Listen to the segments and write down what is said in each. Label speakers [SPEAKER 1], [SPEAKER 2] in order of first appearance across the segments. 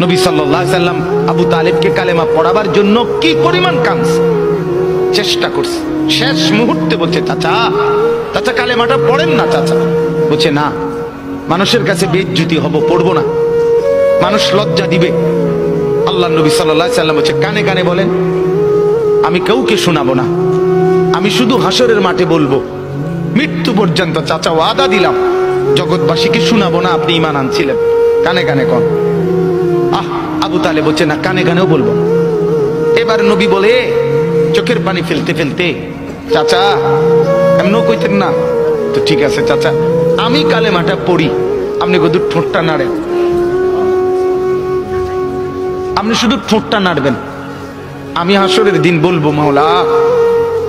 [SPEAKER 1] নবী সাল্লাল্লাহু আলাইহি সাল্লাম আবু তালেবকে কালেমা পড়াবার জন্য কি পরিমাণ কাঁদছে, চেষ্টা করছে। শেষ মুহূর্তে বলছে, চাচা চাচা কালেমাটা পড়েন না চাচা। বলছে না, মানুষের কাছে বেইজ্জতি হব, পড়বো না, মানুষ লজ্জা দিবে। আল্লাহ নবী সাল্লাল্লাহু আলাইহি সাল্লাম বলছে, কানে কানে বলেন, আমি কাউকে শোনাবো না, আমি শুধু হাসরের মাঠে বলবো, মৃত্যু পর্যন্ত চাচা ওয়াদা দিলাম জগৎবাসীকে শোনাবো না আপনি ঈমান আনছিলেন, কানে কানে কন। আবু তালেব বলছে না, কানে কানেও বলবো। এবার নবী বলে চোখের পানি ফেলতে ফেলতে, চাচা এমনও কইতেন না তো, ঠিক আছে চাচা আমি কালেমাটা পড়ি, আপনি শুধু ঠোঁটটা নাড়েন, আপনি শুধু ঠোঁটটা নাড়বেন, আমি হাসরের দিন বলবো মাওলা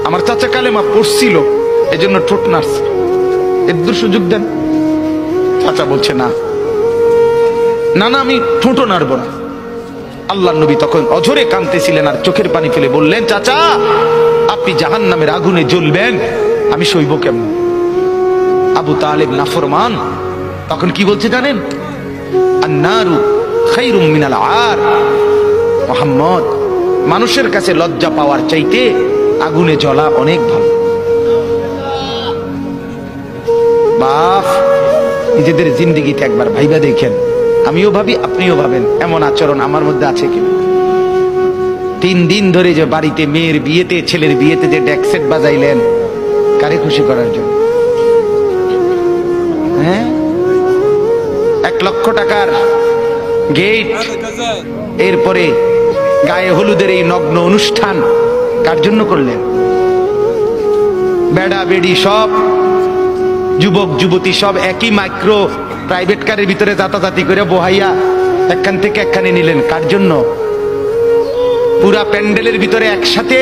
[SPEAKER 1] আমার চাচা কালেমা পড়ছিল এজন্য ঠোঁট নাড়ছে, একটু সুযোগ দেন। চাচা বলছে না না না, আমি ঠোঁটও নাড়বো না। আল্লাহ নবী তখন অঝরে কাঁদতেছিলেন আর চোখের পানি ফেলে বললেন, চাচা আপনি জাহান্নামের আগুনে জ্বলবেন, আমি সইব কেমন? আবু তালেব নাফরমান তখন কি বলছে জানেন? আন্নারু খায়রুম মিনাল আর। মুহাম্মদ, মানুষের কাছে লজ্জা পাওয়ার চাইতে আগুনে জ্বলা অনেক ভালো। বাপ, নিজেদের জিন্দেগিতে একবার ভাইবা দেখেন, আমিও ভাবি আপনিও ভাবেন এমন আচরণ আমার মধ্যে আছে কিনা। 3 দিন ধরে যে বাড়িতে মেয়ের বিয়েতে ছেলের বিয়েতে যে ডেক সেট বাজাইলেন, কারে খুশি করার জন্য? হ্যাঁ, 1 লক্ষ টাকার গেট, এরপরে গায়ে হলুদের এই নগ্ন অনুষ্ঠান কার জন্য করলেন? বেড়া বেড়ি সব, যুবক যুবতী সব একই মাইক্রো প্রাইভেট কারের ভিতরে যাতাযাতি করে বহাইয়া একখান থেকে একখানে নিলেন, কার জন্য? পুরা প্যান্ডেলের ভিতরে একসাথে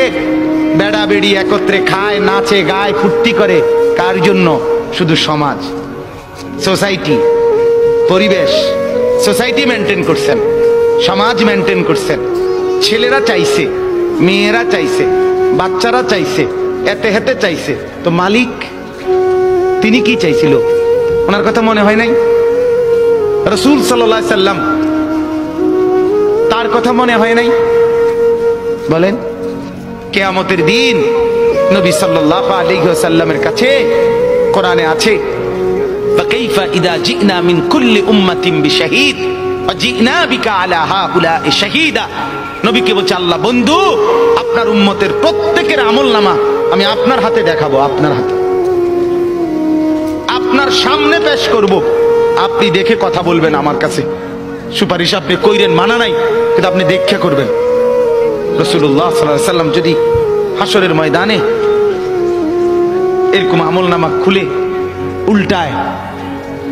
[SPEAKER 1] বেড়া বেড়ি একত্রে খায়, নাচে, গায়, ফুর্তি করে, কার জন্য? শুধু সমাজ, সোসাইটি, পরিবেশ, সোসাইটি মেনটেন করছেন, সমাজ মেনটেন করছেন। ছেলেরা চাইছে, মেয়েরা চাইছে, বাচ্চারা চাইছে, এতে হেতে চাইছে, তো মালিক তিনি কি চাইছিল? ওনার কথা মনে হয় নাই? রাসূল সাল্লাল্লাহু আলাইহি সাল্লাম তার কথা মনে হয় নাই? বলেন, কিয়ামতের দিন নবী সাল্লাল্লাহু আলাইহি ওয়াসাল্লামের কাছে কোরআনে আছে, ফাকাইফা ইযা জিনা মিন কুল্লি উম্মাতিন বিশাহীদ ওয়া জিনা বিকা আলা হাউলা'i শাহীদা। নবীকে বলছে আল্লাহ, বন্ধু আপনার উম্মতের প্রত্যেকের আমলনামা আমি আপনার হাতে দেখাবো, আপনার হাতে, আপনার সামনে পেশ করব, আপনি দেখে কথা বলবেন আমার কাছে, সুপারিশ আপনি কইরেন, মানা নাই, কিন্তু আপনি দেখে করবেন। রাসূলুল্লাহ সাল্লাল্লাহু আলাইহি সাল্লাম যদি হাসরের ময়দানে এরকম আমলনামা খুলে উল্টায়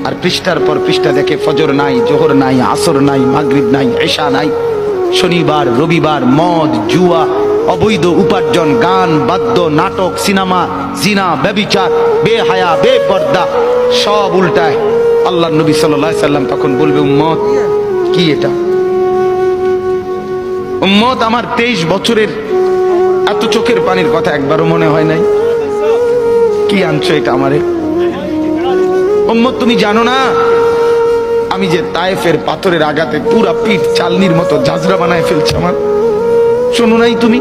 [SPEAKER 1] আর পৃষ্ঠার পর পৃষ্ঠা দেখে ফজর নাই, জোহর নাই, আসর নাই, মাগরিব নাই, ইশা নাই, শনিবার রবিবার, মদ জুয়া, অবৈধ উপার্জন, গান বাদ্য, নাটক, সিনেমা, জিনা, ব্যভিচার, বেহায়া, বেপর্দা সব উল্টায়। আল্লাহ নবী সাল্লাল্লাহু আলাইহি সাল্লাম তখন বলবে, উম্মত কি এটা? উম্মত, আমার 23 বছরের এত চোখের পানির কথা একবারও মনে হয় নাই? কি আনছো এটা আমারে? উম্মত, তুমি জানো না আমি যে তায়েফের পাথরের আঘাতে পুরা পিঠ চালনির মতো ঝাঁঝরা বানায় ফেলছে আমার? শোনো নাই তুমি?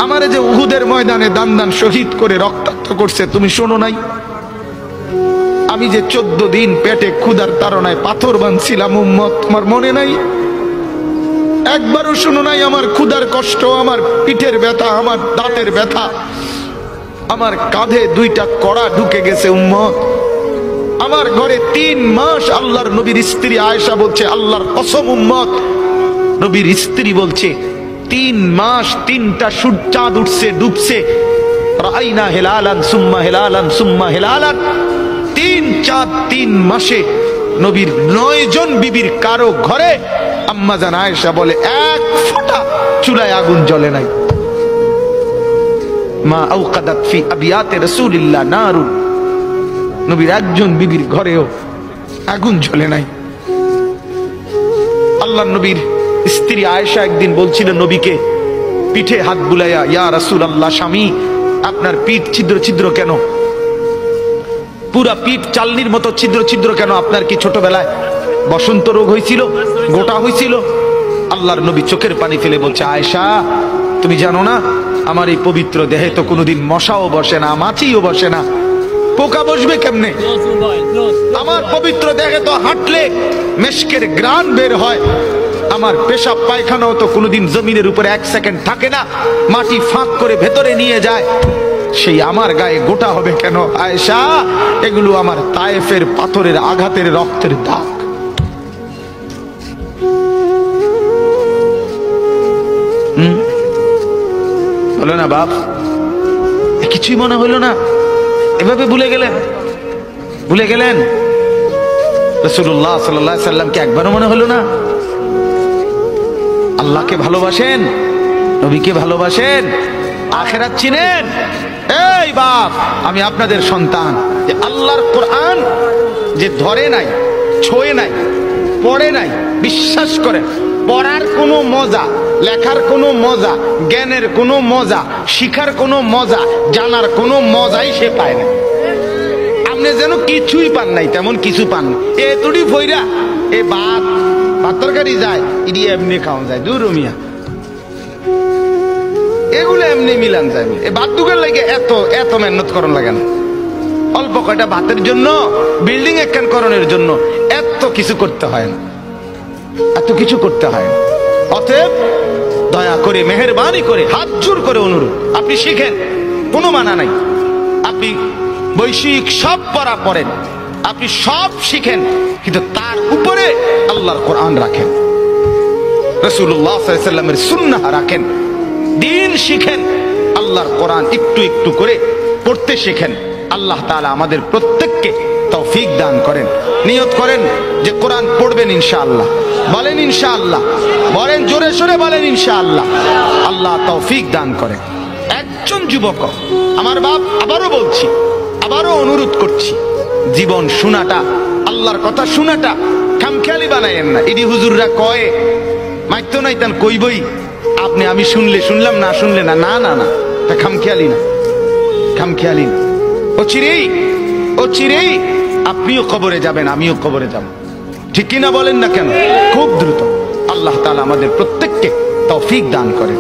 [SPEAKER 1] আমারে যে উহুদের ময়দানে দান দান শহীদ করে রক্তাক্ত করছে, তুমি শোনো নাই? আমি যে 14 দিন পেটে ক্ষুধার তাড়নায় পাথর বাঁধছিলাম, উম্মত তোমার মনে নাই? একবারও শোনো নাই আমার ক্ষুধার কষ্ট, আমার পিঠের ব্যথা, আমার দাঁতের ব্যথা, আমার কাঁধে 2টা কড়া ঢুকে গেছে? উম্মত, আমার ঘরে 3 মাস আল্লাহর নবীর স্ত্রী আয়েশা বলছে, আল্লাহর কসম উম্মত, নবীর স্ত্রী বলছে 3 মাস 3টা চাঁদ উঠছে ডুবছে, রাইনা হিলালান সুম্মা হিলালান সুম্মা হিলালান, 3 চাঁদ 3 মাসে নবীর 9 জন বিবির কারো ঘরে আম্মা জান আয়েশা বলে 1 ফোঁটা চুলায় আগুন জ্বলে নাই। মা আওকাদাত ফি আবিয়াতে রাসূলিল্লাহ নারুন, নবীর একজন বিবির ঘরেও আগুন জ্বলে নাই। আল্লাহ নবীর স্ত্রী আয়েশা একদিন বলছিল নবীকে, পিঠে হাত বুলাইয়া, ইয়া রাসূলুল্লাহ, স্বামী আপনার পিঠ ছিদ্র ছিদ্র কেন? পুরা পিঠ চালনির মতো ছিদ্র ছিদ্র কেন? আপনার কি ছোটবেলায় বসন্ত রোগ হয়েছিল, গোটা হয়েছিল। আল্লাহর নবী চোখের পানি ফেলে বলছে, আয়েশা তুমি জানো না আমার এই পবিত্র দেহে তো কোনোদিন মশাও বসে না, মাছিও বসে না, পোকা বসবে কেমনে? আমার পবিত্র দেহে তো হাঁটলে মেশকের গ্রান বের হয়, আমার পেশাব পায়খানাও তো কোনোদিন জমিনের উপরে 1 সেকেন্ড থাকে না, মাটি ফাঁক করে ভেতরে নিয়ে যায়, সেই আমার গায়ে গোটা হবে কেন? আয়েশা এগুলো আমার তায়েফের পাথরের আঘাতের রক্তের দাগ। হলো না বাপ? কিছুই মনে হলো না? এভাবে ভুলে গেলেন? ভুলে গেলেন রাসূলুল্লাহ সাল্লাল্লাহু আলাইহি সাল্লামকে একবারও মনে হলো না? আল্লাহকে ভালোবাসেন, নবীকে ভালোবাসেন, আখিরাত চিনেন? এই বাপ, আমি আপনাদের সন্তান, যে আল্লাহর কোরআন যে ধরে নাই, ছোঁয়ে নাই, পড়ে নাই, বিশ্বাস করেন পড়ার কোনো মজা, লেখার কোনো মজা, জ্ঞানের কোনো মজা, শিখার কোনো মজা, জানার কোনো মজাই সে পায় না। আপনি যেন কিছুই পান নাই, তেমন কিছু পান না। এতুটি ফইরা এ ভাত তরকারি যায়, ইডি এমনি খাওয়া যায়, দূর মিয়া, এগুলো এমনি মিলান যায়। এ ভাত দুগের লাগে এত এত মেহনত করন লাগে না। অল্প কয়টা ভাতের জন্য, বিল্ডিং একখান করণের জন্য এত কিছু করতে হয় না, এত কিছু করতে হয় না। অতএব দয়া করে, মেহেরবানি করে, হাত জোর করে অনুরোধ, আপনি শিখেন, কোনো মানা নাই। আপনি বৈশ্বিক সব পড়া পড়েন, আপনি সব শিখেন, কিন্তু তার উপরে আল্লাহর কোরআন রাখেন, রাসূলুল্লাহ সাল্লাল্লাহু আলাইহি ওয়াসাল্লামের সুন্নাহ রাখেন, দিন শিখেন, আল্লাহর কোরআন একটু একটু করে পড়তে শিখেন। আল্লাহ তাআলা আমাদের প্রত্যেককে তৌফিক দান করেন। নিয়ত করেন যে কোরআন পড়বেন ইনশাআল্লাহ। বলেন ইনশাআল্লাহ, বলেন জোরে সোরে বলেন ইনশাআল্লাহ। আল্লাহ তৌফিক দান করেন। একজন যুবক, আমার বাপ, আবারও বলছি, আবারও অনুরোধ করছি, জীবন শোনাটা, আল্লাহর কথা শোনাটা খামখেয়ালি বানায়েন না। ইডি হুজুররা কয় মাইতো নাই তান কইবই, আপনি আমি শুনলে শুনলাম, না শুনলে না, না না না, তা খামখেয়ালি না, খামখেয়ালি না। ও চিরেই আপনিও কবরে যাবেন, আমিও কবরে যাব, ঠিক কিনা বলেন না কেন? খুব দ্রুত। আল্লাহ তাআলা আমাদের প্রত্যেককে তৌফিক দান করেন।